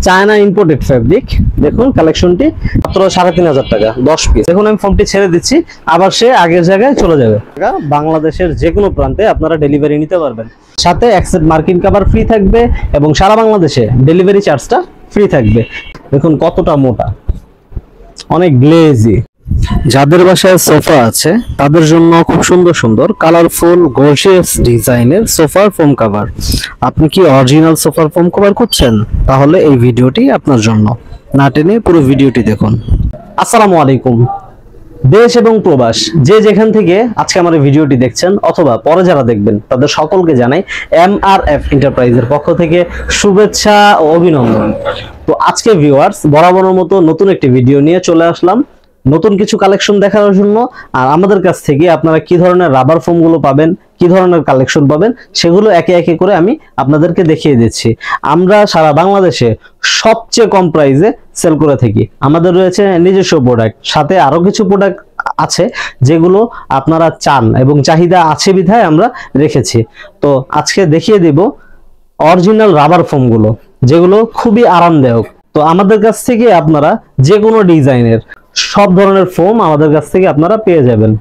China imported fabric. দেখুন কালেকশনটি মাত্র 3500 টাকা 10 পিস। দেখুন আমি ফোনটি ছেড়ে দিচ্ছি, আবার সে আগের জায়গায় চলে যাবে। বাংলাদেশের যে কোনো প্রান্তে আপনারা ডেলিভারি নিতে পারবেন, সাথে অ্যাকসেপ্ট মার্কিন কভার ফ্রি থাকবে এবং সারা বাংলাদেশে ডেলিভারি চার্জটা ফ্রি থাকবে। দেখুন কতটা মোটা, অনেক গ্লেজি। যাদের বাসায় সোফা আছে তাদের জন্য খুব সুন্দর সুন্দর কালারফুল গর্জিয়াস ডিজাইনের সোফার ফোম কভার। আপনি কি অরিজিনাল সোফার ফোম কভার খুঁজছেন? তাহলে এই ভিডিওটি আপনার জন্য, না টেনে পুরো ভিডিওটি দেখুন। আসসালামু আলাইকুম। দেশ এবং প্রবাস যে যেখান থেকে আজকে আমার এই ভিডিওটি দেখছেন অথবা পরে যারা দেখবেন তাদের সকলকে জানাই MRF এন্টারপ্রাইজের পক্ষ থেকে শুভেচ্ছা ও অভিনন্দন। তো আজকে ভিউয়ার্স বরাবরের মতো নতুন একটি ভিডিও নিয়ে চলে আসলাম, নতুন কিছু কালেকশন দেখার জন্য। আর আমাদের কাছ থেকে আপনারা কি ধরনের রাবার ফোম গুলো পাবেন, কি ধরনের কালেকশন পাবেন, সেগুলো একে একে করে আমি আপনাদেরকে দেখিয়ে দিচ্ছি। আমরা সারা বাংলাদেশে সবচেয়ে কম প্রাইসে সেল করে থাকি। আমাদের রয়েছে নিজস্ব প্রোডাক্ট, সাথে আরো কিছু প্রোডাক্ট আছে যেগুলো আপনারা চান এবং চাহিদা আছে বিধায় আমরা রেখেছি। তো আজকে দেখিয়ে দিব অরিজিনাল রাবার ফোম গুলো, যেগুলো খুবই আরামদায়ক। তো আমাদের কাছ থেকে আপনারা যে কোনো ডিজাইনের সব ধরনের ফোম আমাদের কাছ থেকে আপনারা পেয়ে যাবেন।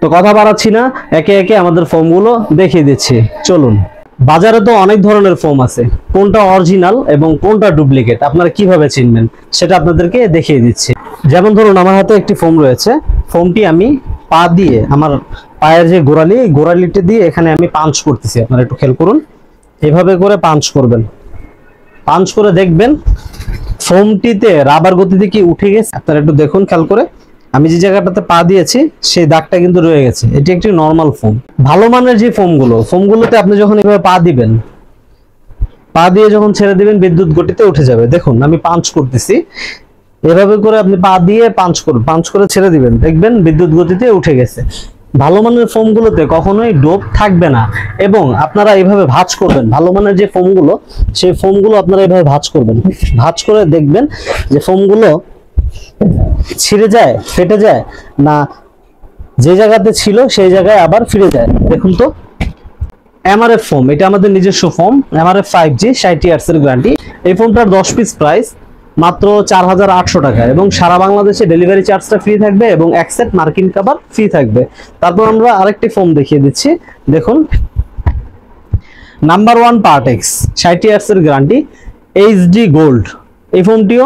তো কথা বাড়াচ্ছি না, একে একে আমাদের ফোম গুলো দেখিয়ে দিচ্ছি, চলুন। বাজারে তো অনেক ধরনের ফোম আছে, কোনটা অরিজিনাল এবং কোনটা ডুপ্লিকেট আপনারা কিভাবে চিনবেন সেটা আপনাদেরকে দেখিয়ে দিচ্ছি। যেমন ধরুন আমার হাতে একটি ফোম রয়েছে, ফোমটি আমি পা দিয়ে, আমার পায়ের যে গোড়ালিটি দিয়ে এখানে আমি পাঞ্চ করতেছি। আপনারা একটু খেয়াল করুন, এভাবে করে পাঞ্চ করবেন। পাঞ্চ করে দেখবেন ফোমটিতে রাবার গতিতে কি উঠে গেছে। আপনারা একটু দেখুন খেয়াল করে, আমি যে জায়গাটাতে পা দিয়েছি সেই দাগটা কিন্তু রয়ে গেছে। এটি একটি নরমাল ফোম। ভালো মানের যে ফোমগুলোতে আপনি যখন এভাবে পা দিবেন, পা দিয়ে যখন ছেড়ে দিবেন বিদ্যুৎ গতিতে উঠে যাবে। দেখুন আমি পাঞ্চ করতেছি, এভাবে করে আপনি পা দিয়ে পাঞ্চ করুন, পাঞ্চ করে ছেড়ে দিবেন, দেখবেন বিদ্যুৎ গতিতে উঠে গেছে। ভালো মানের ফোমগুলোতে কখনোই ডোপ থাকবে না এবং আপনারা এইভাবে ভাঁজ করবেন। ভালো মানের যে ফোমগুলো, সেই ফোমগুলো আপনারা এইভাবে ভাঁজ করবেন। ভাঁজ করে দেখবেন যে ফোমগুলো ছিঁড়ে যায়, ফেটে যায় না, যে জায়গাতে ছিল সেই জায়গায় আবার ফিরে যায়। দেখুন তো MRF ফোম, এটা আমাদের নিজস্ব ফোম, MRF 5G 60 ইয়ার্সের গ্যারান্টি। এই ফোমটার 10 পিস প্রাইস মাত্র 4800 টাকা এবং সারা বাংলাদেশে ডেলিভারি চার্জটা ফ্রি থাকবে এবং অ্যাকসেপ্ট মার্কিন কভার ফ্রি থাকবে। তারপর আমরা আরেকটি ফোম দেখিয়ে দিচ্ছি। দেখুন নাম্বার 1 পার্টেক্স 60 ইয়ার্সের গ্যারান্টি HD গোল্ড। এই ফোমটিও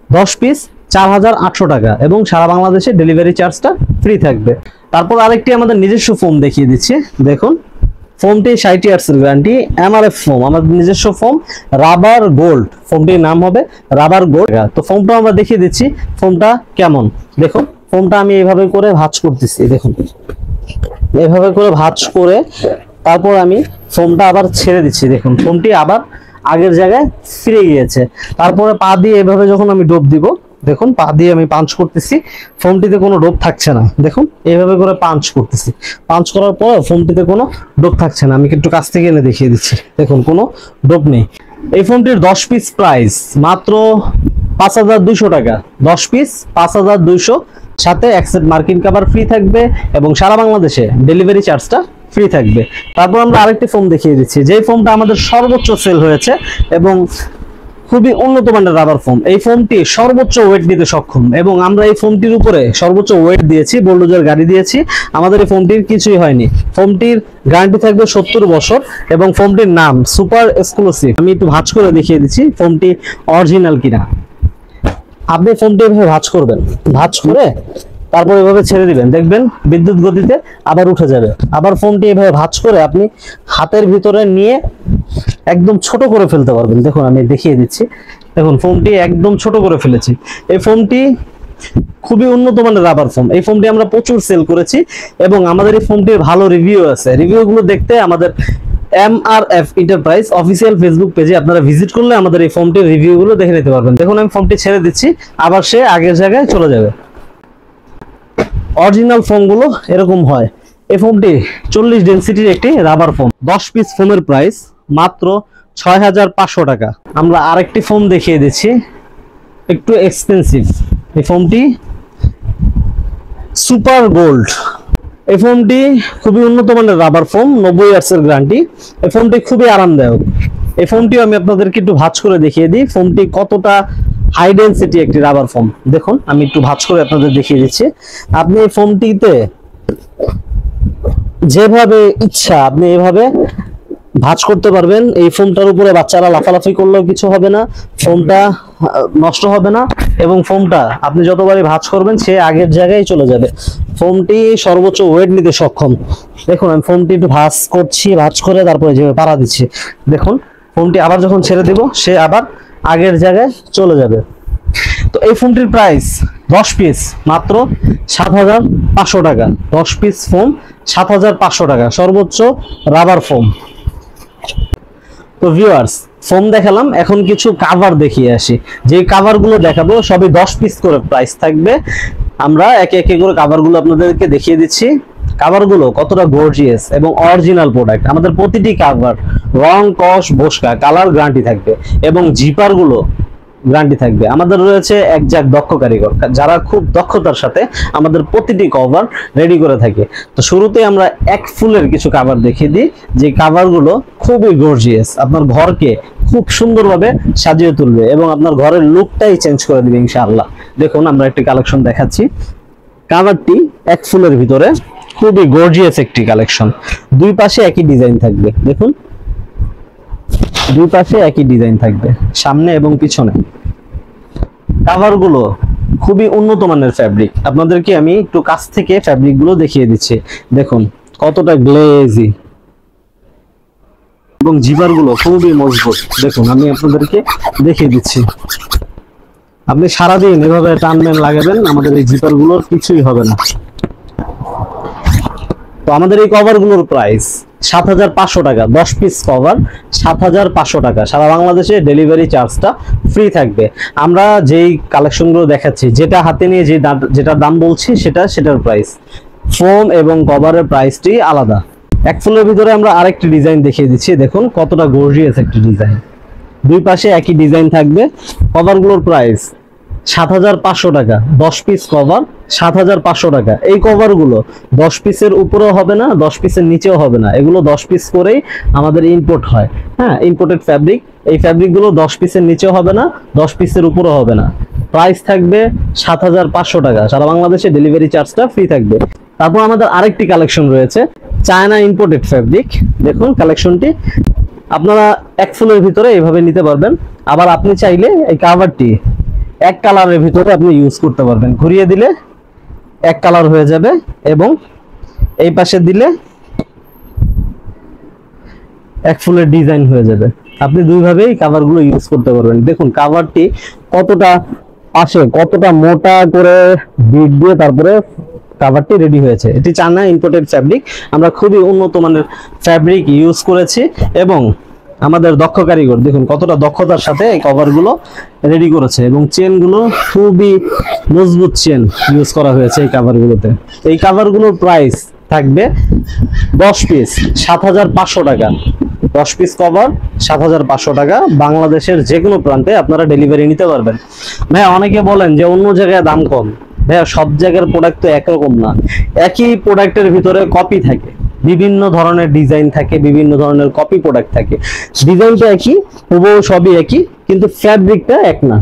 10 পিস 4800 টাকা এবং সারা বাংলাদেশে ডেলিভারি চার্জটা ফ্রি থাকবে। তারপর আরেকটি আমাদের নিজস্ব ফোম দেখিয়ে দিচ্ছি। দেখুন ফোমটি 60 ইয়ার্সের গ্যারান্টি, MRF ফোম, আমাদের নিজস্ব ফোম, রাবার গোল্ড। ফোমটির নাম হবে রাবার গোল্ড। তো ফোমটা আমরা দেখিয়ে দিচ্ছি ফোমটা কেমন। দেখুন ফোমটা আমি এইভাবে করে ভাঁজ করতেছি। দেখুন এইভাবে করে ভাঁজ করে তারপর আমি ফোমটা আবার ছেড়ে দিচ্ছি। দেখুন ফোমটি আবার আগের জায়গায় ফিরে গিয়েছে। তারপরে পা দিয়ে এভাবে যখন আমি ডোপ দিব, দেখুন পা দিয়ে আমি পাঞ্চ করতেছি, ফোমটিতে কোনো ডোপ থাকছে না। দেখুন এইভাবে করে পাঞ্চ করতেছি, পাঞ্চ করার পর ফোমটিতে কোনো ডোপ থাকছে না। আমি একটু কাছ থেকে এনে দেখিয়ে দিচ্ছি, দেখুন কোনো ডোপ নেই। এই ফোনটির 10 পিস প্রাইস মাত্র 5200 টাকা। 10 পিস 5200, সাথে অ্যাকসেপ্ট মার্কিন কভার ফ্রি থাকবে এবং সারা বাংলাদেশে ডেলিভারি চার্জটা ফ্রি থাকবে। তারপর আমরা আরেকটি ফোম দেখিয়ে দিচ্ছি, যে ফোমটা আমাদের সর্বোচ্চ সেল হয়েছে এবং খুবই উন্নত মানের রাবার ফোম। এই ফোমটি সর্বোচ্চ ওয়েট নিতে সক্ষম এবং আমরা এই ফোমটির উপরে সর্বোচ্চ ওয়েট দিয়েছি, বুলডোজার গাড়ি দিয়েছি। আমাদের এই ফোমটির কিছুই হয়নি। ফোমটির গ্যারান্টি থাকবে 70 বছর এবং ফোমটির নাম সুপার এক্সক্লুসিভ। আমি একটু ভাঁজ করে দেখিয়ে দিচ্ছি ফোমটি অরিজিনাল কিনা। আপনি ফোমটি এভাবে ভাঁজ করবেন, ভাঁজ করে তারপর এভাবে ছেড়ে দিবেন, দেখবেন বিদ্যুৎ গতিতে আবার উঠে যাবে। আবার ফোমটি এভাবে ভাঁজ করে আপনি হাতের ভিতরে নিয়ে একদম ছোট করে ফেলতে পারবেন। দেখুন আমি দেখিয়ে দিচ্ছি, দেখুন ফোমটি একদম ছোট করে ফেলেছি। এই ফোমটি খুবই উন্নত মানের রাবার ফোম। এই ফোমটি আমরা প্রচুর সেল করেছি এবং আমাদের এই ফোমটির ভালো রিভিউ আছে। রিভিউগুলো দেখতে আমাদের MRF এন্টারপ্রাইজ অফিসিয়াল ফেসবুক পেজে আপনারা ভিজিট করলে আমাদের এই ফোমটির রিভিউগুলো দেখে নিতে পারবেন। দেখুন আমি ফোমটি ছেড়ে দিচ্ছি, আবার সে আগের জায়গায় চলে যাবে। অরিজিনাল ফোমগুলো এরকম হয়। এই ফোমটি 40 ডেনসিটির একটি রাবার ফোম। 10 পিস ফোমের প্রাইস মাত্র 6500 টাকা। আমরা আরেকটি ফোম দেখিয়ে দিচ্ছি, একটু এক্সপেন্সিভ। এই ফোমটি সুপার গোল্ড। এই ফোমটি খুবই উন্নত মানের রাবার ফোম, 90 ইয়ার্সের গ্যারান্টি। এই ফোমটি খুবই আরামদায়ক। এই ফোমটিও আমি আপনাদেরকে একটু ভাঁজ করে দেখিয়ে দিই ফোমটি কতটা হাই ডেনসিটি একটি রাবার ফোম। দেখুন আমি একটু ভাঁজ করে আপনাদের দেখিয়ে দিচ্ছি। আপনি এই ফোমটিতে যেভাবে ইচ্ছা আপনি এভাবে ভাঁজ করতে পারবেন। এই ফোমটার উপরে বাচ্চারা লাফালাফি করলেও কিছু হবে না, ফোমটা নষ্ট হবে না, এবং ফোমটা আপনি যতবারই ভাঁজ করবেন সে আগের জায়গায় চলে যাবে। ফোমটি সর্বোচ্চ ওয়েট নিতে সক্ষম। দেখুন আমি ফোমটি একটু ভাঁজ করছি, ভাঁজ করে তারপরে যেভাবে পাড়া দিচ্ছি, দেখুন ফোমটি আবার যখন ছেড়ে দিব সে আবার আগের জায়গায় চলে যাবে। তো এই ফোমটির প্রাইস 10 পিস মাত্র 7,500 টাকা। 10 পিস ফোম 7,500 টাকা, সর্বোচ্চ রাবার ফোম। তো ভিউয়ার্স, ফোম দেখালাম, এখন কিছু কাভার দেখিয়ে আসি। যে কাভারগুলো দেখাবো সবই 10 পিস করে প্রাইস থাকবে। আমরা একে একে করে কাভারগুলো আপনাদেরকে দেখিয়ে দিচ্ছি। কাভারগুলো কতটা গর্জিয়াস এবং অরিজিনাল প্রোডাক্ট। আমাদের প্রতিটি কাভার রং, কস, বসকা, কালার গ্যারান্টি থাকবে এবং জিপারগুলো গ্যারান্টি থাকবে। আমাদের রয়েছে একজাক দক্ষ কারিগর যারা খুব দক্ষতার সাথে আমাদের প্রতিটি কভার রেডি করে থাকে। তো শুরুতে আমরা এক ফুলের কিছু কাভার দেখিয়ে দিই, যে কাভারগুলো খুবই গর্জিয়াস, আপনার ঘরকে খুব সুন্দরভাবে সাজিয়ে তুলবে এবং আপনার ঘরের লুকটাই চেঞ্জ করে দিবে ইনশাআল্লাহ। দেখুন আমরা একটি কালেকশন দেখাচ্ছি। কাভারটি এক ফুলের ভিতরে খুবই গর্জিয়াস একটি কালেকশন। দুই পাশে একই ডিজাইন থাকবে, দেখুন দুই পাশে একই ডিজাইন থাকবে, সামনে এবং পিছনে। কাভারগুলো খুবই উন্নত মানের ফ্যাব্রিক। আপনাদেরকে আমি একটু কাছ থেকে ফ্যাব্রিকগুলো দেখিয়ে দিচ্ছি। দেখুন কতটা গ্লেজি এবং জিপারগুলো খুবই মজবুত। দেখুন আমি আপনাদেরকে দেখিয়ে দিচ্ছি। আপনি সারাদিন এভাবে টানবেন, লাগাবেন, আমাদের এই জিপারগুলোর কিছুই হবে না। তো আমাদের এই কভারগুলোর প্রাইস 7,500 টাকা। 10 পিস কভার 7,500 টাকা। সারা বাংলাদেশে ডেলিভারি চার্জটা ফ্রি থাকবে। আমরা যেই কালেকশনগুলো দেখাচ্ছি, যেটা হাতে নিয়ে যেটা দাম বলছি সেটার প্রাইস, ফোম এবং কভারের প্রাইসটি আলাদা। এক ফুলের ভিতরে আমরা আরেকটি ডিজাইন দেখিয়ে দিচ্ছি। দেখুন কতটা গর্জিয়াস একটি ডিজাইন, দুই পাশে একই ডিজাইন থাকবে। কভারগুলোর প্রাইস 7,500 টাকা। 10 পিস কভার 7,500 টাকা। এই কভারগুলো 10 পিসের উপরেও হবে না, 10 পিসের নিচেও হবে না। এগুলো 10 পিস করেই আমাদের ইম্পোর্ট হয়। হ্যাঁ, ইম্পোর্টেড ফ্যাব্রিক। এই ফ্যাব্রিকগুলো 10 পিসের নিচেও হবে না, 10 পিসের উপরেও হবে না। প্রাইস থাকবে 7,500 টাকা। সারা বাংলাদেশে ডেলিভারি চার্জটা ফ্রি থাকবে। তারপর আমাদের আরেকটি কালেকশন রয়েছে, চায়না ইম্পোর্টেড ফ্যাব্রিক। দেখুন কালেকশনটি আপনারা এক ফুলের ভিতরে এইভাবে নিতে পারবেন। আবার আপনি চাইলে এই কাভারটি এক কালারের ভিতরে আপনি ইউজ করতে পারবেন। ঘুরিয়ে দিলে এক কালার হয়ে যাবে এবং এই পাশে দিলে এক ফুলের ডিজাইন হয়ে যাবে। আপনি দুইভাবেই কাভারগুলো ইউজ করতে পারবেন। দেখুন কাভারটি কতটা পাশে কতটা মোটা করে বিট দিয়ে তারপরে কাভারটি রেডি হয়েছে। এটি চায়না ইম্পোর্টেড ফ্যাব্রিক। আমরা খুবই উন্নত মানের ফ্যাব্রিক ইউজ করেছি এবং আমাদের দক্ষ কারিগর দেখুন কতটা দক্ষতার সাথে এই কভারগুলো রেডি করেছে এবং চেনগুলো খুবই মজবুত চেন ইউজ করা হয়েছে এই কভারগুলোতে। এই কভারগুলোর প্রাইস থাকবে 10 পিস 7,500 টাকা। 10 পিস কভার 7,500 টাকা। বাংলাদেশের যে কোনো প্রান্তে আপনারা ডেলিভারি নিতে পারবেন। ভাইয়া অনেকে বলেন যে অন্য জায়গায় দাম কম। ভাইয়া সব জায়গার প্রোডাক্ট তো একরকম না। একই প্রোডাক্টের ভিতরে কপি থাকে, বিভিন্ন ধরনের ডিজাইন থাকে, বিভিন্ন ধরনের কপি প্রোডাক্ট থাকে। ডিজাইনটা একই, হুবহু সবই একই, কিন্তু ফ্যাব্রিকটা এক না।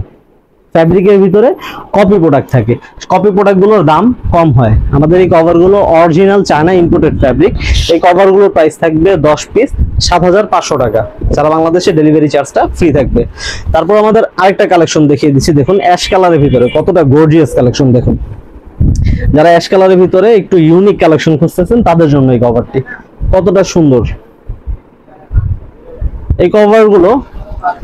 ফ্যাব্রিকের ভিতরে কপি প্রোডাক্ট থাকে। কপি প্রোডাক্টগুলোর দাম কম হয়। আমাদের এই কভারগুলো অরিজিনাল চায়না ইম্পোর্টেড ফ্যাব্রিক। এই কভারগুলোর প্রাইস থাকবে 10 পিস 7,500 টাকা। সারা বাংলাদেশে ডেলিভারি চার্জটা ফ্রি থাকবে। তারপর আমাদের আরেকটা কালেকশন দেখিয়ে দিচ্ছি। দেখুন অ্যাশ কালারের ভিতরে কতটা গর্জিয়াস কালেকশন। দেখুন যারা অ্যাশ কালারের ভিতরে একটু ইউনিক কালেকশন খুঁজতেছেন তাদের জন্য এই কভারটি কতটা সুন্দর। এই কভারগুলো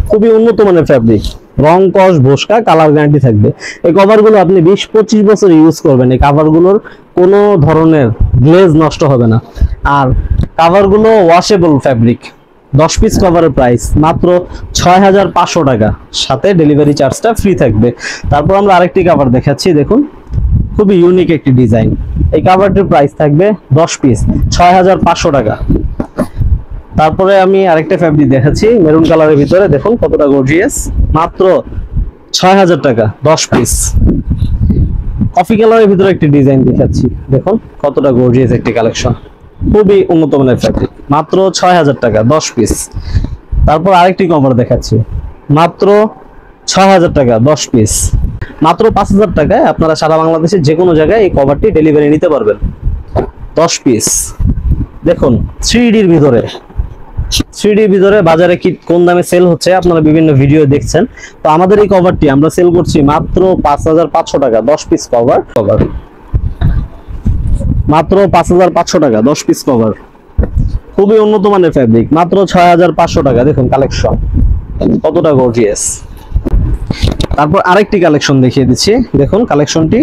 খুবই উন্নত মানের ফ্যাব্রিক, রং, কস, বসকা, কালার গ্যারান্টি থাকবে। এই কভারগুলো আপনি 20-25 বছর ইউজ করবেন। এই কভারগুলোর কোনো ধরনের গ্লেজ নষ্ট হবে না। আর কভারগুলো ওয়াশেবল ফ্যাব্রিক। 10 পিস কভারের প্রাইস মাত্র 6,500 টাকা, সাথে ডেলিভারি চার্জটা ফ্রি থাকবে। তারপর আমরা আরেকটি কভার দেখাচ্ছি। দেখুন খুবই ইউনিক একটি ডিজাইন। এই কভারটির প্রাইস থাকবে 10 পিস 6,500 টাকা। তারপরে আমি আরেকটা ফ্যাব্রিক দেখাচ্ছি মেরুন কালারের ভিতরে। দেখুন কতটা গর্জিয়াস, মাত্র 6,000 টাকা 10 পিস। কফি কালারের ভিতরে একটি ডিজাইন দেখাচ্ছি। দেখুন কতটা গর্জিয়াস একটি কালেকশন, খুবই উন্নত মানের ফ্যাব্রিক, মাত্র 6,000 টাকা 10 পিস। তারপর আরেকটি কভার দেখাচ্ছি, মাত্র ৬,০০০ টাকা 10 পিস। মাত্র ৫,০০০ টাকায় আপনারা সারা বাংলাদেশে যে কোনো জায়গায় এই কভারটি ডেলিভারি নিতে পারবেন। 10 পিস দেখুন, 3Dর ভিতরে, 3Dর ভিতরে বাজারে কি কোন দামে সেল হচ্ছে আপনারা বিভিন্ন ভিডিও দেখছেন। তো আমাদের এই কভারটি আমরা সেল করছি মাত্র ৫,৫০০ টাকা 10 পিস কভার। মাত্র ৫,৫০০ টাকা 10 পিস কভার, খুবই উন্নত মানের ফ্যাব্রিক, মাত্র ৬,৫০০ টাকা। দেখুন কালেকশন কতটা গর্জিয়াস। তারপর আরেকটি কালেকশন দেখিয়ে দিচ্ছি, দেখুন কালেকশনটি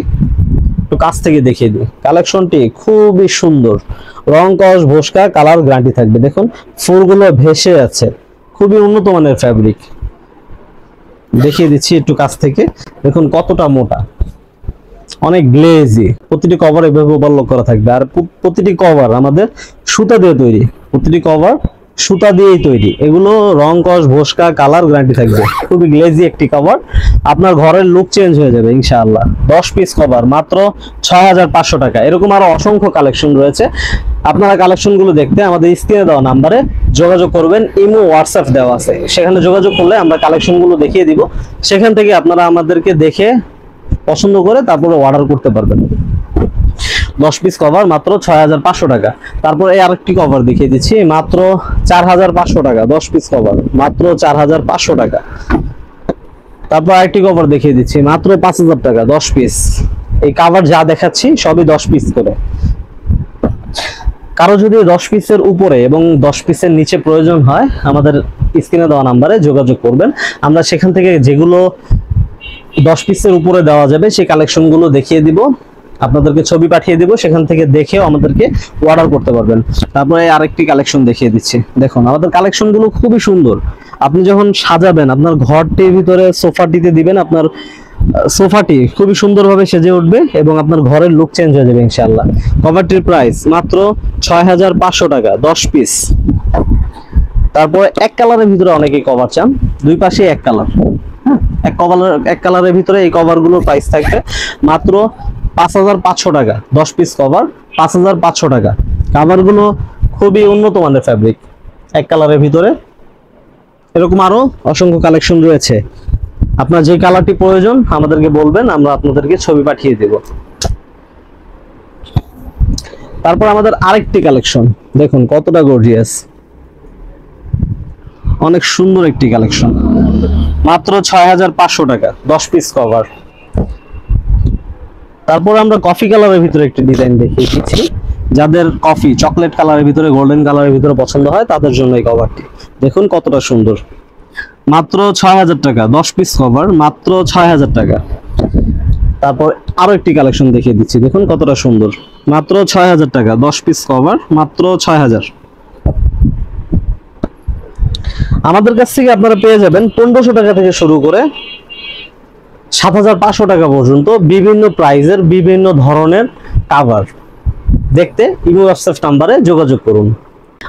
একটু কাছ থেকে দেখিয়ে দিই। কালেকশনটি খুবই সুন্দর, রং কস ভোসকা কালার গ্যারান্টি থাকবে। দেখুন ফুলগুলো ভেসে আছে, খুবই উন্নত মানের ফ্যাব্রিক। দেখিয়ে দিচ্ছি একটু কাছ থেকে, দেখুন কতটা মোটা, অনেক গ্লেজি। প্রতিটি কভার এভাবে ওভারলক করা থাকবে, আর প্রতিটি কভার আমাদের সুতা দিয়ে তৈরি, প্রতিটি কভার সুতা দিয়েই তৈরি। এগুলো রং কস ভোসকা কালার গ্যারান্টি থাকবে, খুবই গ্লেজি একটি কভার, আপনার ঘরের লুক চেঞ্জ হয়ে যাবে ইনশাআল্লাহ। 10 পিস কভার মাত্র ৬,৫০০ টাকা। এরকম আরো অসংখ্য কালেকশন রয়েছে, আপনারা কালেকশনগুলো দেখতে আমাদের স্ক্রিনে দেওয়া নাম্বারে যোগাযোগ করবেন। ইমো হোয়াটসঅ্যাপ দেওয়া আছে, সেখানে যোগাযোগ করলে আমরা কালেকশনগুলো দেখিয়ে দিব। সেখান থেকে আপনারা আমাদেরকে দেখে পছন্দ করে তারপরে অর্ডার করতে পারবেন। 10 পিস কভার মাত্র ৬,৫০০ টাকা। তারপর এই আরেকটি কভার দেখিয়ে দিচ্ছি, মাত্র ৪,৫০০ টাকা 10 পিস কভার, মাত্র ৪,৫০০ টাকা। তারপর আরেকটি কভার দেখিয়ে দিচ্ছি, মাত্র ৫,০০০ টাকা 10 পিস। এই কভার যা দেখাচ্ছি সবই 10 পিস করে। কারো যদি 10 পিসের উপরে এবং 10 পিসের নিচে প্রয়োজন হয় আমাদের স্ক্রিনে দেওয়া নাম্বারে যোগাযোগ করবেন। আমরা সেখান থেকে যেগুলো 10 পিসের উপরে দেওয়া যাবে সেই কালেকশনগুলো দেখিয়ে দিব, আপনাদেরকে ছবি পাঠিয়ে দিব, সেখান থেকে দেখেও আমাদেরকে অর্ডার করতে পারবেন। তারপরে আরেকটি কালেকশন দেখিয়ে দিচ্ছি, দেখুন আমাদের কালেকশনগুলো খুবই সুন্দর। আপনি যখন সাজাবেন আপনার ঘরটির ভিতরে সোফাটিতে দিবেন, আপনার সোফাটি খুবই সুন্দরভাবে সেজে উঠবে এবং আপনার ঘরের লুক চেঞ্জ হয়ে যাবে ইনশাআল্লাহ। কভারটির প্রাইস মাত্র ৬,৫০০ টাকা 10 পিস। তারপরে এক কালারের ভিতরে অনেকেই কভার চান, দুই পাশে এক কালার, এক কালারের ভিতরে এই কভারগুলোর প্রাইস থাকবে মাত্র ৫,৫০০ টাকা 10 পিস কভার, ৫,৫০০ টাকা। কভারগুলো খুবই উন্নত মানের ফ্যাব্রিক, এক কালারের ভিতরে। এরকম আরো অসংখ্য কালেকশন রয়েছে, আপনার যে কালারটি প্রয়োজন আমাদেরকে বলবেন, আমরা আপনাদেরকে ছবি পাঠিয়ে দেব। তারপর আমাদের আরেকটি কালেকশন দেখুন কতটা গর্জিয়াস, অনেক সুন্দর একটি কালেকশন, মাত্র ৬,৫০০ টাকা 10 পিস কভার। তারপর আমরা কফি কালারের ভিতরে একটি ডিজাইন দেখিয়ে দিচ্ছি, যাদের কফি চকলেট কালারের ভিতরে গোল্ডেন কালারের ভিতরে পছন্দ হয় তাদের জন্য এই কভারটি। দেখুন কতটা সুন্দর, মাত্র ৬,০০০ টাকা 10 পিস কভার, মাত্র ৬,০০০ টাকা। তারপর আরো একটি কালেকশন দেখিয়ে দিচ্ছি, দেখুন কতটা সুন্দর, মাত্র ৬,০০০ টাকা 10 পিস কভার, মাত্র ৬,০০০। আমাদের কাছ থেকে আপনারা পেয়ে যাবেন ১৫০০ টাকা থেকে শুরু করে ৭,৫০০ টাকা পর্যন্ত বিভিন্ন প্রাইজের বিভিন্ন ধরনের কভার। দেখতে ইমো হোয়াটসঅ্যাপ নাম্বারে যোগাযোগ করুন।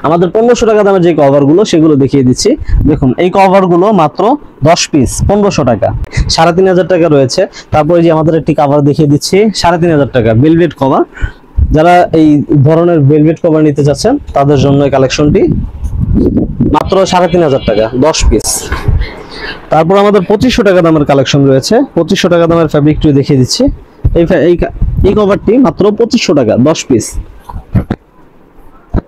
আমাদের ১৫০০ টাকা দামের যে কভারগুলো সেগুলো দেখিয়ে দিচ্ছি, দেখুন এই কভারগুলো মাত্র 10 পিস ১৫০০ টাকা। ৩,৫০০ টাকা রয়েছে। তারপরে যে আমাদের একটি কভার দেখিয়ে দিচ্ছি ৩,৫০০ টাকা ভেলভেট কভার। যারা এই ধরনের ভেলভেট কভার নিতে চাচ্ছেন তাদের জন্য এই কালেকশনটি মাত্র ৩,৫০০ টাকা 10 পিস। তারপর আমাদের ২৫০০ টাকা দামের কালেকশন রয়েছে, ২৫০০ টাকা দামের ফ্যাব্রিকটি দেখিয়ে দিচ্ছি। এই কভারটি মাত্র ২৫০০ টাকা 10 পিস।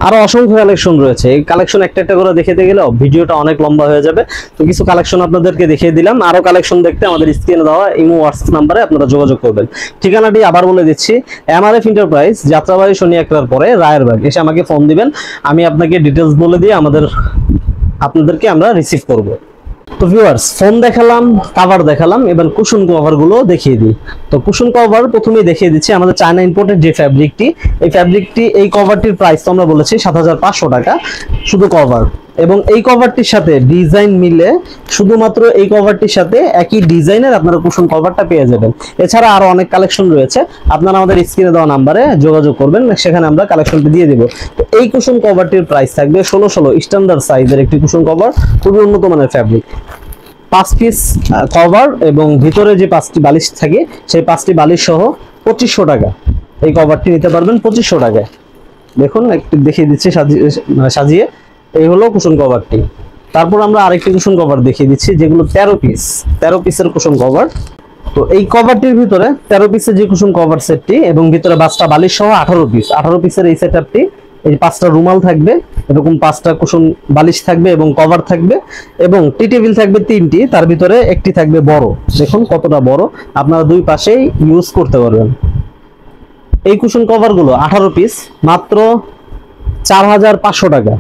আরো অসংখ্য কালেকশন রয়েছে, এই কালেকশন একটা একটা করে দেখাতে গেলে ভিডিওটা অনেক লম্বা হয়ে যাবে। তো কিছু কালেকশন আপনাদেরকে দেখিয়ে দিলাম, আরো কালেকশন দেখতে আমাদের স্ক্রিনে দেওয়া ইমো হোয়াটসঅ্যাপ নাম্বারে আপনারা যোগাযোগ করবেন। ঠিকানাটি আবার বলে দিচ্ছি, এমআরএফ এন্টারপ্রাইজ, যাত্রাবাড়ি শনি একরার পরে রায়েরবাগ। এসে আমাকে ফোন দিবেন, আমি আপনাকে ডিটেলস বলে দিয়ে আপনাদেরকে আমরা রিসিভ করব। তো ভিউয়ার্স, ফোন দেখালাম, কভার দেখালাম, এবার কুশন কভার গুলো দেখিয়ে দিই। তো কুশন কভার প্রথমেই দেখিয়ে দিচ্ছি আমাদের চায়না ইম্পোর্টেড যে ফ্যাব্রিকটি, এই কভারটির প্রাইস তো আমরা বলেছি ৭,৫০০ টাকা শুধু কভার। এবং এই কভারটির সাথে ডিজাইন মিলে শুধুমাত্র এই কভারটির সাথে একই ডিজাইনের আপনারা কুশন কভারটা পেয়ে যাবেন। এছাড়া আরো অনেক কালেকশন রয়েছে, আপনারা আমাদের স্ক্রিনে দেওয়া নাম্বারে যোগাযোগ করবেন, সেখানে আমরা কালেকশনটি দিয়ে দেব। তো এই কুশন কভারটির প্রাইস থাকবে ১৬০০ স্ট্যান্ডার্ড সাইজের একটি কুশন কভার, খুবই উন্নত মানের ফ্যাব্রিক। 5 পিস কভার এবং ভিতরে যে 5টি বালিশ থাকে সেই 5টি বালিশ সহ ২৫০০ টাকা এই কভারটি নিতে পারবেন ২৫০০ টাকায়। দেখুন একটু দেখিয়ে দিচ্ছি সাজিয়ে, এই হলো কুশন কভারটি। তারপর আমরা আরেকটি কুশন কভার দেখিয়ে দিচ্ছি, যেগুলো 13 পিসের কুশন কভার। তো এই কভারটির ভিতরে 13 পিসের যে কুশন কভার সেটটি এবং ভিতরে 5টা বালিশ সহ 18 পিসের এই সেটআপটি, এই 5টা রুমাল থাকবে, এরকম 5টা কুশন বালিশ থাকবে এবং কভার থাকবে, এবং টি টেবিল থাকবে 3টি, তার ভিতরে একটি থাকবে বড়। দেখুন কতটা বড়, আপনারা দুই পাশেই ইউজ করতে পারবেন। এই কুশন কভার গুলো 18 পিস মাত্র 4500 টাকা।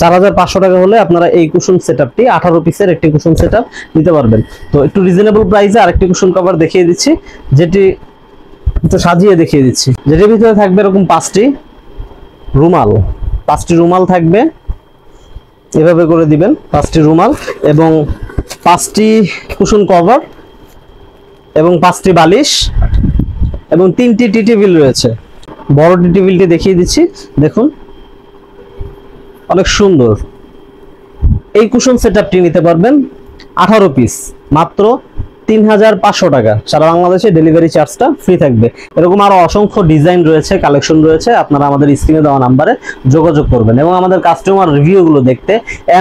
4500 টাকা হলে আপনারা এই কুশন সেটআপটি 18 পিসের একটি কুশন সেটআপ নিতে পারবেন। তো একটু রিজনেবল প্রাইসে আরেকটি কুশন কভার দেখিয়ে দিচ্ছি, যেটি একটু সাজিয়ে দেখিয়ে দিচ্ছি, যেটির ভিতরে থাকবে এরকম 5টি রুমাল থাকবে, এভাবে করে দিবেন 5টি রুমাল এবং 5টি কুশন কভার এবং 5টি বালিশ এবং 3টি টি টেবিল রয়েছে। বড় টি টেবিলটি দেখিয়ে দিচ্ছি, দেখুন অনেক সুন্দর। এই কুশন সেটআপটি নিতে পারবেন 18 পিস মাত্র 3500 টাকা। সারা বাংলাদেশে ডেলিভারি চার্জটা ফ্রি থাকবে। এরকম আরো অসংখ্য ডিজাইন রয়েছে, কালেকশন রয়েছে, আপনারা আমাদের স্ক্রিনে দেওয়া নাম্বারে যোগাযোগ করবেন এবং আমাদের কাস্টমার রিভিউগুলো দেখতে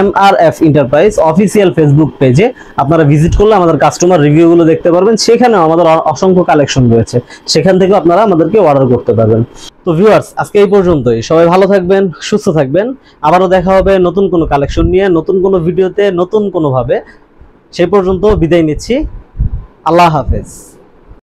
MRF এন্টারপ্রাইজ অফিসিয়াল ফেসবুক পেজে আপনারা ভিজিট করলে আমাদের কাস্টমার রিভিউগুলো দেখতে পারবেন। সেখানেও আমাদের অসংখ্য কালেকশন রয়েছে, সেখান থেকে আপনারা আমাদেরকে অর্ডার করতে পারবেন। তো ভিউয়ার্স, আজকে এই পর্যন্তই। সবাই ভালো থাকবেন, সুস্থ থাকবেন। আবারও দেখা হবে নতুন কোনো কালেকশন নিয়ে, নতুন কোনো ভিডিওতে, নতুন কোনো ভাবে। সেই পর্যন্ত বিদায় নিচ্ছি। আল্লাহ হাফেজ।